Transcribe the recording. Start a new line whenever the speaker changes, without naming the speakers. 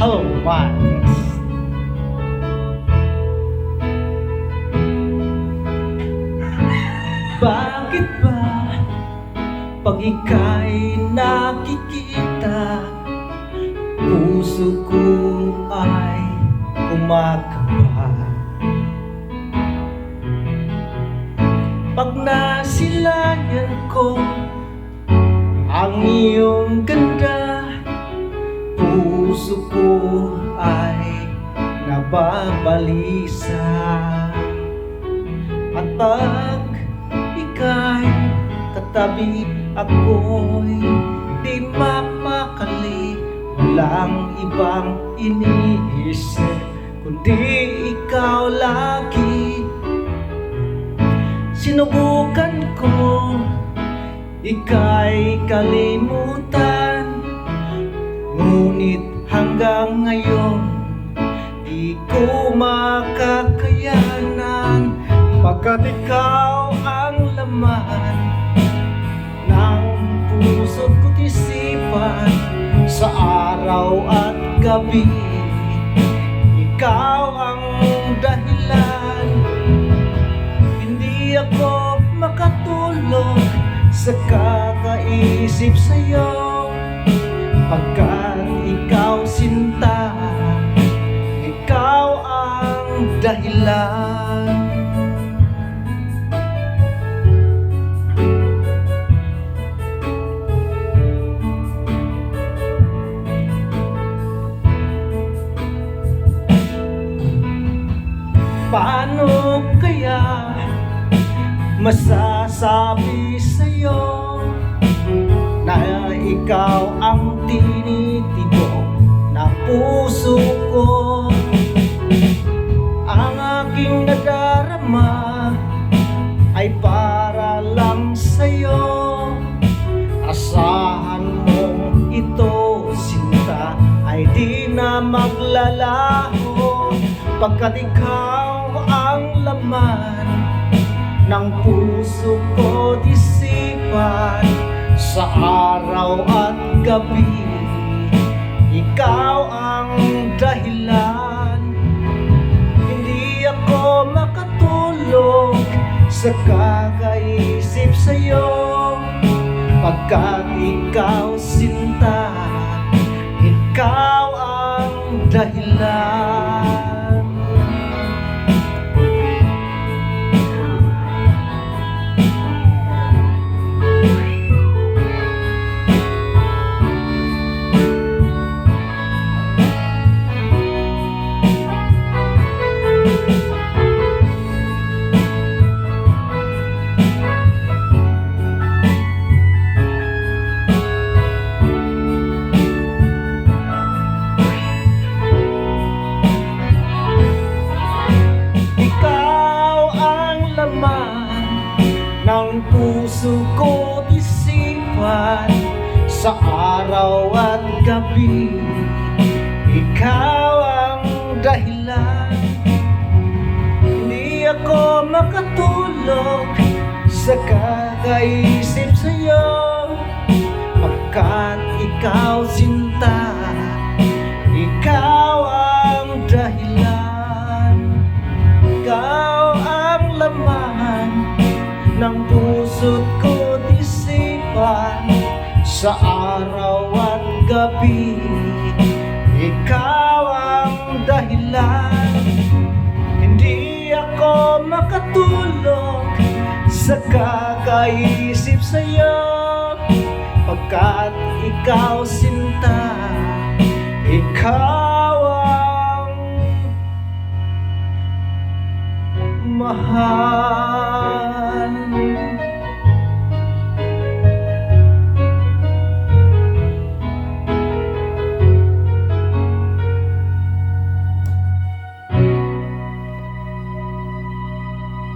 Oh my goodness. Bakit ba pag ika'y nakikita, puso ko ay kumakaba? Pag nasilayan ko ang iyong ganda, puso ko ay nababalisa. At pag ika'y katabi, ako'y di mapakali. Walang ibang iniisip kundi ikaw lagi. Sinubukan ko ika'y kalimutan, ngunit hanggang ngayon di ko makakayanan, pagkat ikaw ang laman ng puso't ko't isipan. Sa araw at gabi, ikaw ang dahilan. Hindi ako makatulog sa kakaisip sa'yo, pagkat ikaw sinta, ikaw ang dahilan. Paano kaya masasabi sa'yo na ikaw ang tinitibo ng puso ko? Ang aking nadarama ay para lang sa'yo. Asahan mong ito, sinta, ay di na maglalaho, pagkat ikaw ang laman ng puso ko't isipan. Sa araw at gabi, ikaw ang dahilan. Hindi ako makatulog sa kakaisip sa'yo, pagkat ikaw sinta, ikaw ang dahilan. Ng puso ko't isipan, sa araw at gabi, ikaw ang dahilan. Hindi ako makatulog sa kakaisip sa'yo, pagkat ikaw sinta, ikaw ang dahilan. Ikaw ang laman ng puso't ko't isipan, sa araw at gabi, ikaw ang dahilan. Hindi ako makatulog sa kakaisip sa'yo, pagkat ikaw sinta, ikaw ang mahal.